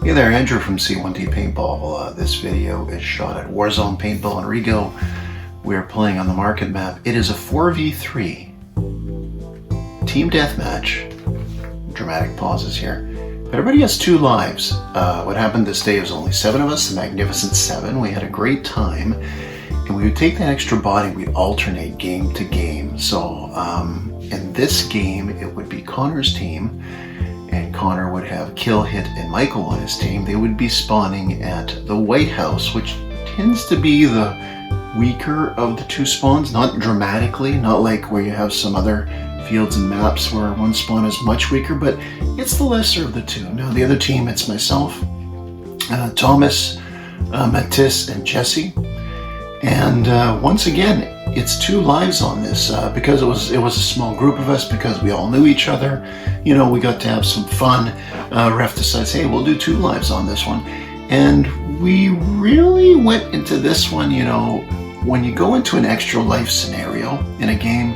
Hey there, Andrew from C1D Paintball. This video is shot at Warzone Paintball in Rigo. We're playing on the market map. It is a 4v3 team deathmatch. Dramatic pauses here. Everybody has 2 lives. What happened this day was only 7 of us, the Magnificent 7. We had a great time, and we would take that extra body, we'd alternate game to game. So in this game, it would be Connor's team, and Connor would have Kill, Hit, and Michael on his team. They would be spawning at the White House, which tends to be the weaker of the 2 spawns, not dramatically, not like where you have some other fields and maps where one spawn is much weaker, but it's the lesser of the 2. Now the other team, it's myself, Thomas, Mattis, and Jesse. And once again, it's 2 lives on this because it was a small group of us, because we all knew each other. You know, we got to have some fun. Ref decides, hey, we'll do 2 lives on this one. And we really went into this one, you know, when you go into an extra life scenario in a game,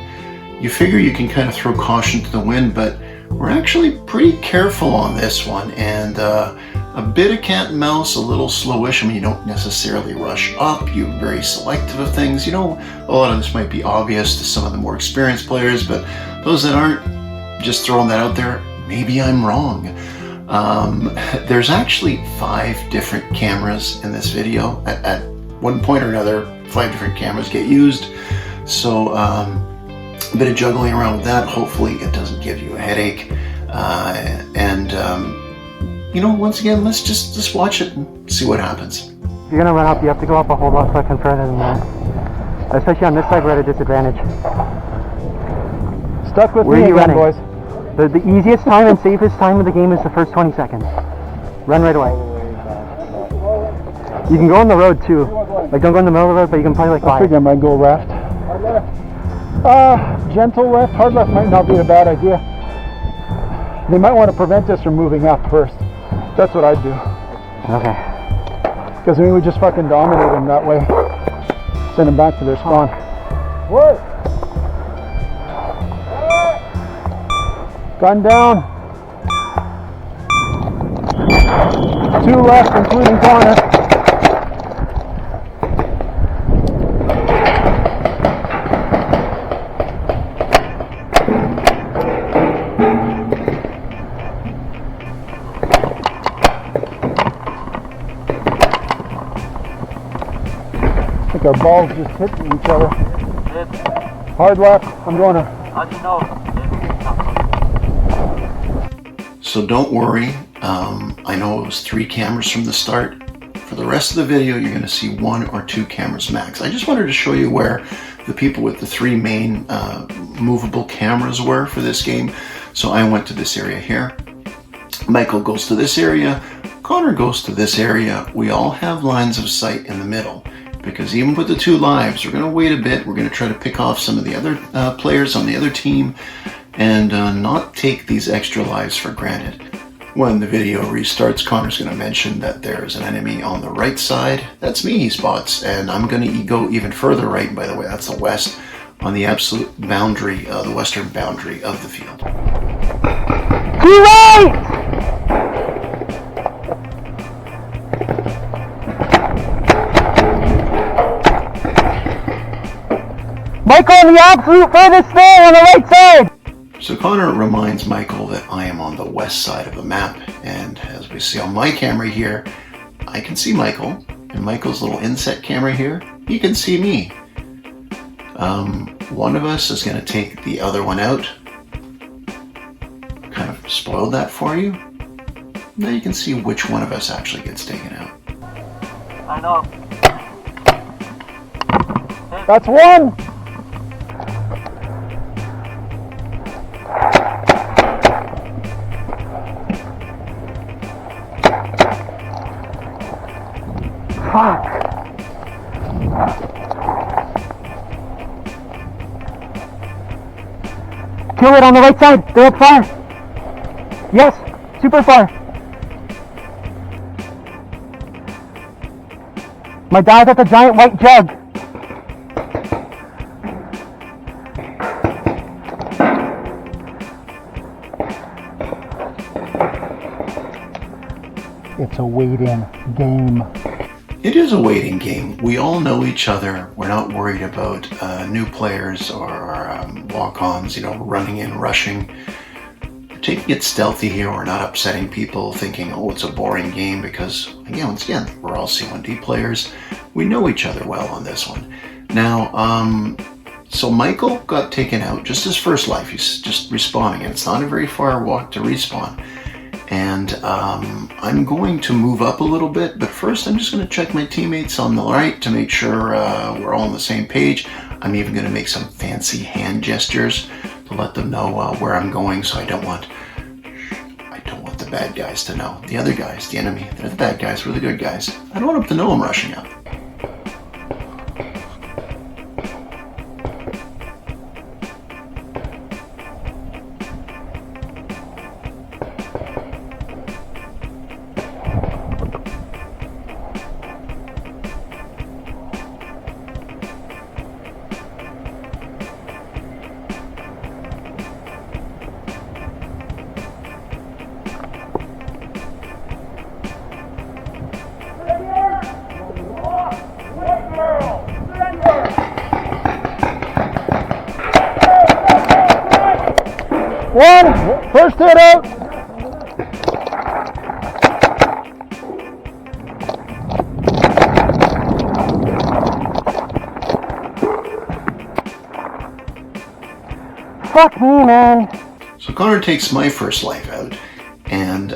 you figure you can kind of throw caution to the wind, but we're actually pretty careful on this one, and a bit of cat and mouse, a little slowish. I mean, you don't necessarily rush up, you're very selective of things. You know, a lot of this might be obvious to some of the more experienced players, but those that aren't, just throwing that out there, maybe I'm wrong. There's actually 5 different cameras in this video. At one point or another, 5 different cameras get used. So a bit of juggling around with that. Hopefully it doesn't give you a headache. You know, once again, let's just watch it and see what happens. If you're gonna run up, you have to go up a whole lot fucking further than that. Especially on this side, we're at a disadvantage. Stuck with Where me are you again, running? boys. The easiest time and safest time of the game is the first 20 seconds. Run right away. You can go on the road too. Like, don't go in the middle of the road, but you can probably like I figure I might go left. Gentle left, hard left might not be a bad idea. They might want to prevent us from moving up first. That's what I'd do. Okay. Because I mean, we just fucking dominate them that way. Send them back to their spawn. What? Gun down. 2 left, including Connor. I think our balls just hit each other. Hard left. I'm going to. So don't worry, I know it was 3 cameras from the start. For the rest of the video, you're going to see 1 or 2 cameras max. I just wanted to show you where the people with the 3 main movable cameras were for this game. So I went to this area here. Michael goes to this area. Connor goes to this area. We all have lines of sight in the middle, because even with the 2 lives, we're going to wait a bit. We're going to try to pick off some of the other players on the other team, and not take these extra lives for granted. When the video restarts, Connor's going to mention that there's an enemy on the right side. That's me he spots, and I'm going to go even further right. By the way, that's the west, on the absolute boundary, the western boundary of the field. To right! Michael on the absolute furthest there on the right side! So Connor reminds Michael that I am on the west side of the map, and as we see on my camera here, I can see Michael, and Michael's little inset camera here, he can see me. One of us is going to take the other one out. Kind of spoiled that for you. Now you can see which one of us actually gets taken out. I know. That's 1. Fuck. Kill it on the right side. They're up far. Yes, super far. My dive at the giant white jug. it's a wait-in game. It is a waiting game. We all know each other. We're not worried about new players or walk-ons, running in, rushing. We're taking it stealthy here. We're not upsetting people thinking, oh, it's a boring game, because, once again, we're all C1D players. We know each other well on this one. Now, so Michael got taken out, just his first life. He's just respawning, and it's not a very far walk to respawn. And I'm going to move up a little bit, but first I'm just going to check my teammates on the right to make sure we're all on the same page. I'm even going to make some fancy hand gestures to let them know where I'm going, so I don't want the bad guys to know. The other guys, the enemy, they're the bad guys, we're the good guys. I don't want them to know I'm rushing up. One, first hit out. Fuck me, man. So Connor takes my first life out, and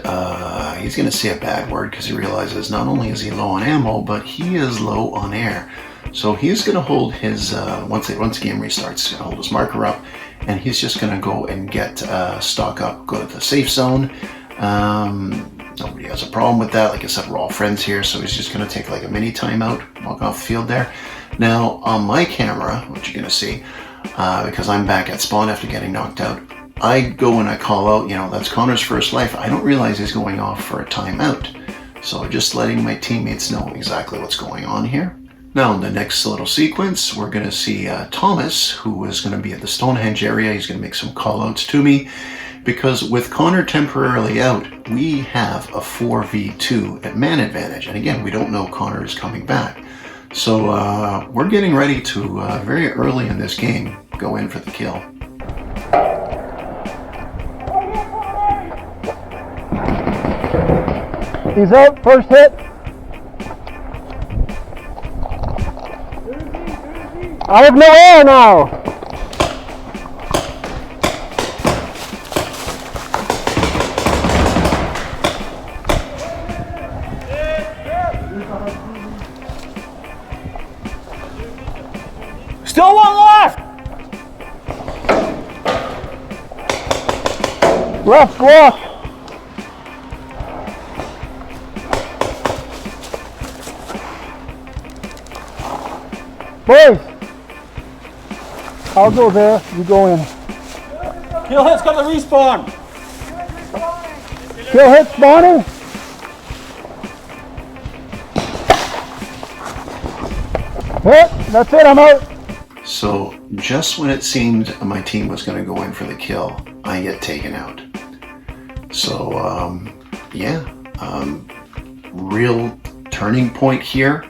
he's going to say a bad word because he realizes not only is he low on ammo, but he is low on air. So he's going to hold his, once the game restarts, he's going to hold his marker up, and he's just going to go and get stock up, go to the safe zone. Nobody has a problem with that. Like I said, we're all friends here, so he's just going to take like a mini timeout, walk off the field there. Now, on my camera, what you're going to see, because I'm back at spawn after getting knocked out, I go and I call out, that's Connor's first life. I don't realize he's going off for a timeout. So just letting my teammates know exactly what's going on here. Now in the next little sequence, we're going to see Thomas, who is going to be at the Stonehenge area. He's going to make some call outs to me, because with Connor temporarily out, we have a 4v2 at man advantage. And again, we don't know Connor is coming back. So we're getting ready to, very early in this game, go in for the kill. He's out, first hit. I have no air now. Still one left. Left block. Boys, I'll go there, you go in. Kill hit's got the respawn. Kill hit spawning. Hit, that's it, I'm out. So just when it seemed my team was going to go in for the kill, I get taken out. So real turning point here.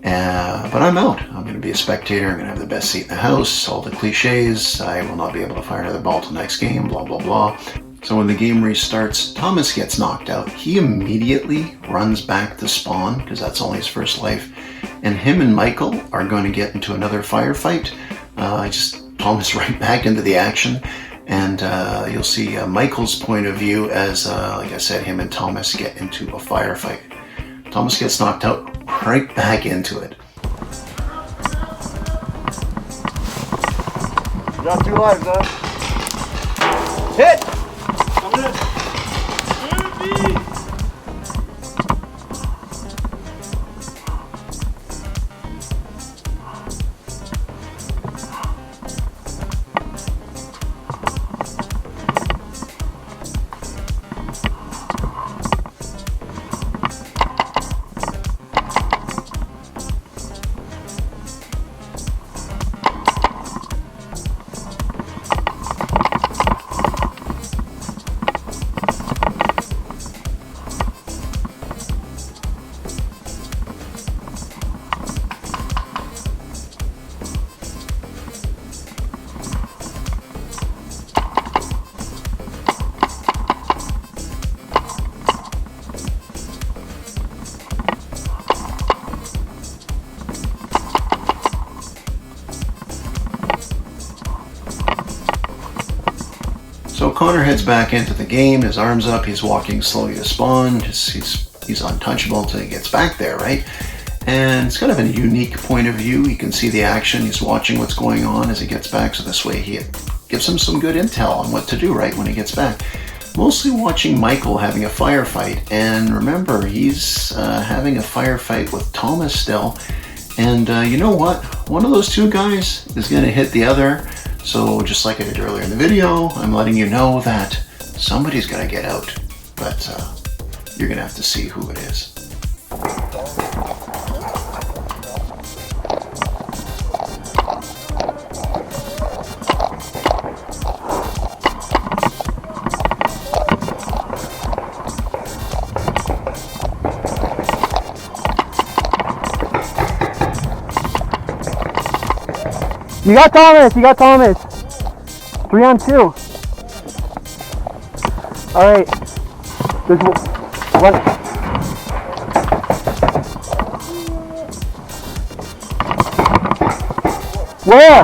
But I'm out. I'm going to be a spectator. I'm going to have the best seat in the house. All the cliches. I will not be able to fire another ball till next game. Blah, blah, blah. So when the game restarts, Thomas gets knocked out. He immediately runs back to spawn, because that's only his first life. And him and Michael are going to get into another firefight. Thomas right back into the action. And you'll see Michael's point of view as, like I said, him and Thomas get into a firefight. Thomas gets knocked out, right back into it. You got 2 lives, huh? Hit! Coming in. Connor heads back into the game, his arms up, he's walking slowly to spawn. He's untouchable until he gets back there, right? And it's kind of a unique point of view. You can see the action, he's watching what's going on as he gets back, so this way he gives him some good intel on what to do right when he gets back. Mostly watching Michael having a firefight, and remember, he's having a firefight with Thomas still. And you know what? One of those two guys is going to hit the other. So just like I did earlier in the video, I'm letting you know that somebody's going to get out. But you're going to have to see who it is. You got Thomas, you got Thomas. 3 on 2. All right. There's one. Where?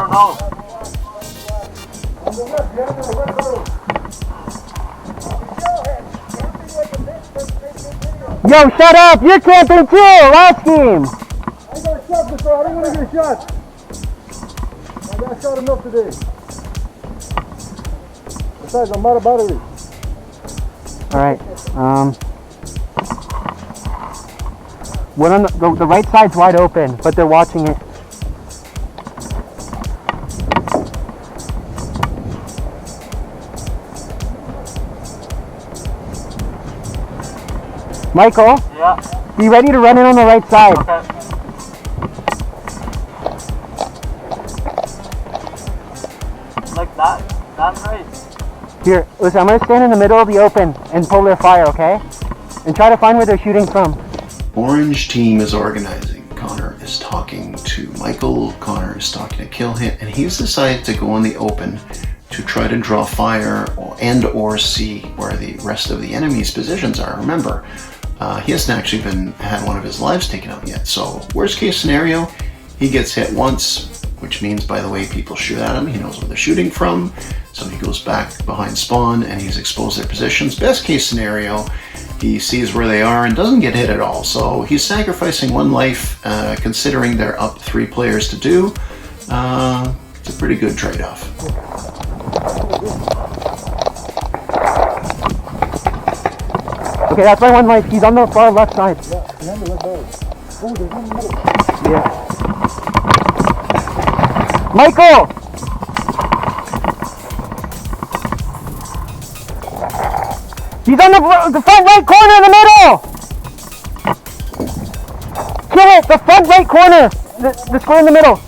Yo, shut up! You're camping too! Last game! I got a shot before, I don't want to get a shot. I shot enough today. Besides, I'm out of battery. Alright, one on the right side's wide open, but they're watching it. Michael? Yeah. Be ready to run in on the right side. Okay. Like that? That's right. Here, listen, I'm going to stand in the middle of the open and pull their fire, okay? And try to find where they're shooting from. Orange team is organizing. Connor is talking to Michael. Connor is talking to Killhit. And he's decided to go in the open to try to draw fire or see where the rest of the enemy's positions are. Remember, he hasn't actually had one of his lives taken out yet. So worst case scenario, he gets hit once, which means, by the way, people shoot at him. He knows where they're shooting from. So he goes back behind spawn and he's exposed their positions. Best case scenario, he sees where they are and doesn't get hit at all. So he's sacrificing one life, considering they're up 3 players to do. It's a pretty good trade-off. Okay, that's my one life. He's on the far left side. Yeah, behind the red barrel. Oh, there's one in the middle. Yeah. Michael! He's on the front right corner in the middle! Kill it! The front right corner! The square in the middle!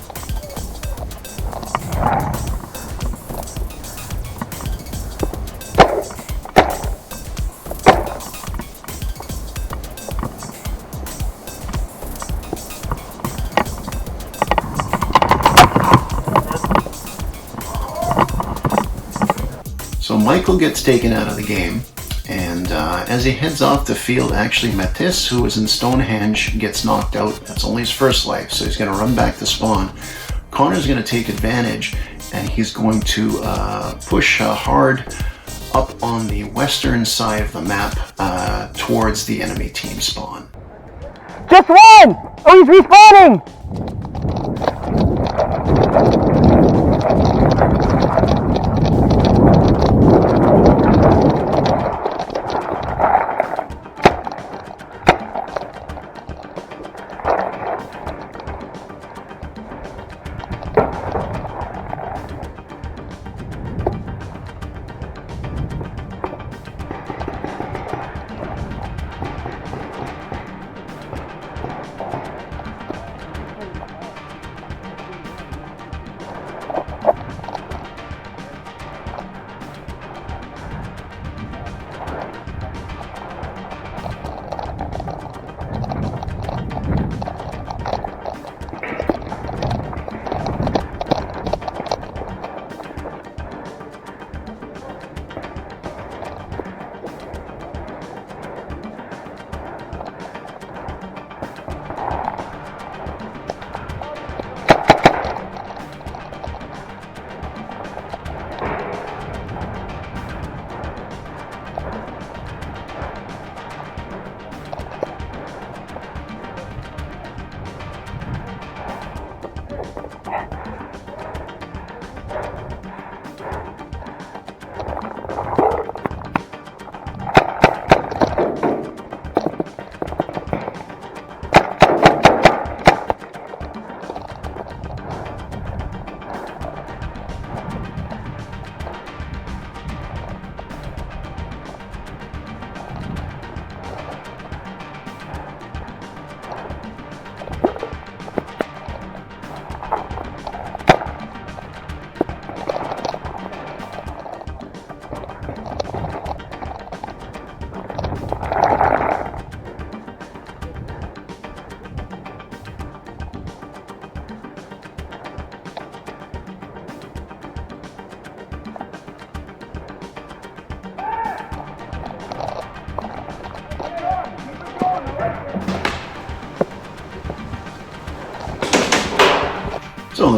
So Michael gets taken out of the game, and as he heads off the field, actually Matisse, who was in Stonehenge, gets knocked out. That's only his first life, so he's going to run back to spawn. Connor's going to take advantage, and he's going to push hard up on the western side of the map towards the enemy team spawn. Just one! Oh, he's respawning!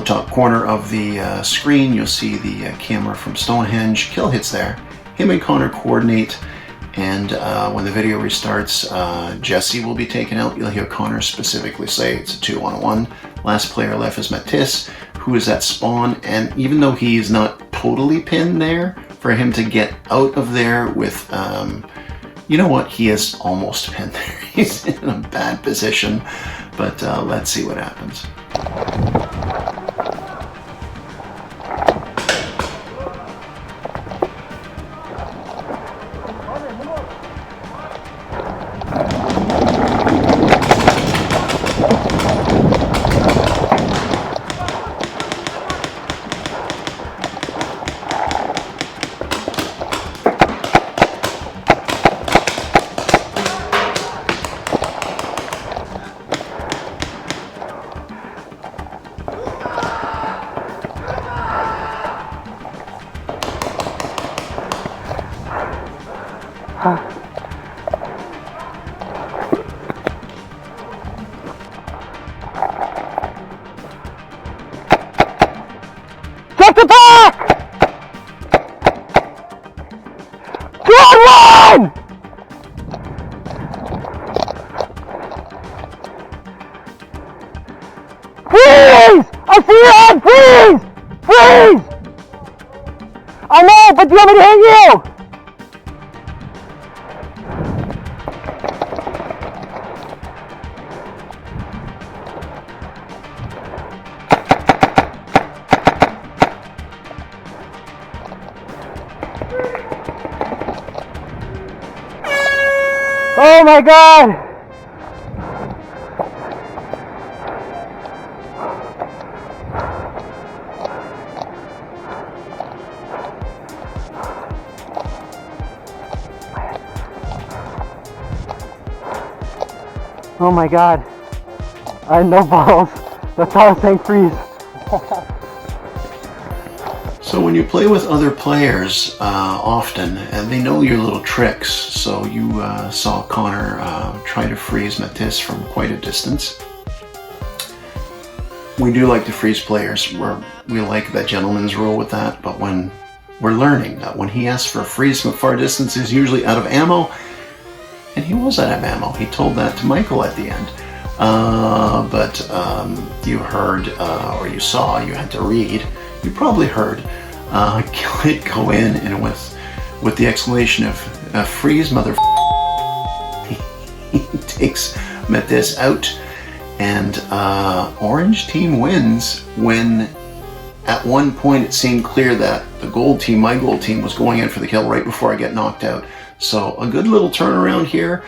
top corner of the screen, you'll see the camera from Stonehenge. Kill hits there. Him and Connor coordinate, and when the video restarts, Jesse will be taken out. You'll hear Connor specifically say it's a 2-on-1. Last player left is Matisse, who is at spawn, and even though he's not totally pinned there, for him to get out of there with, you know what, he is almost pinned there. He's in a bad position, but let's see what happens. Check the back! Good one! Freeze! I see your head! Freeze! Freeze! I know, but do you want me to hit you? Oh my God! Oh my God! I had no balls. That's all I was saying. Freeze. So when you play with other players often, and they know your little tricks, so you saw Connor try to freeze Matisse from quite a distance. We do like to freeze players. We like that gentleman's rule with that, but when we're learning that when he asks for a freeze from a far distance, he's usually out of ammo, and he was out of ammo. He told that to Michael at the end. But you heard, or you saw, you had to read, you probably heard Kid go in and with the exclamation of freeze mother he takes Matisse out, and orange team wins when at one point it seemed clear that the gold team, my gold team, was going in for the kill right before I get knocked out. So a good little turnaround here,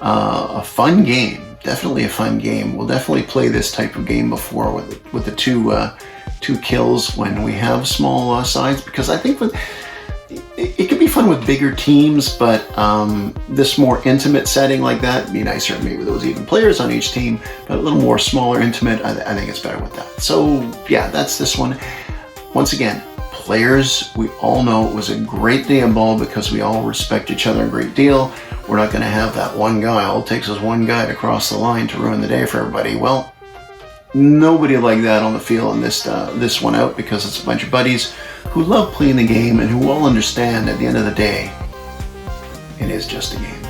a fun game, definitely a fun game. We'll definitely play this type of game before with the two kills when we have small sides, because I think it can be fun with bigger teams, but this more intimate setting like that would be nicer. Maybe there was even players on each team, but a little more smaller, intimate, I think it's better with that. So yeah, that's this one. Once again, players, we all know it was a great day of ball because we all respect each other a great deal. We're not going to have that one guy, all it takes is one guy to cross the line to ruin the day for everybody. Well, nobody like that on the field in this one out, because it's a bunch of buddies who love playing the game and who all understand at the end of the day, it is just a game.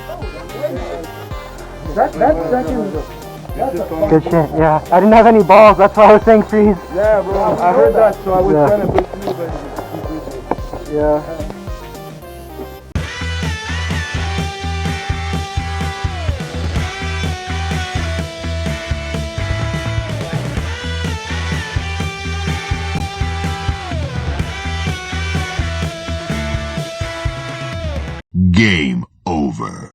Good shit, yeah. I didn't have any balls, that's why I was saying freeze. Yeah, bro. I heard that, so I was trying to push you, but yeah. Game over.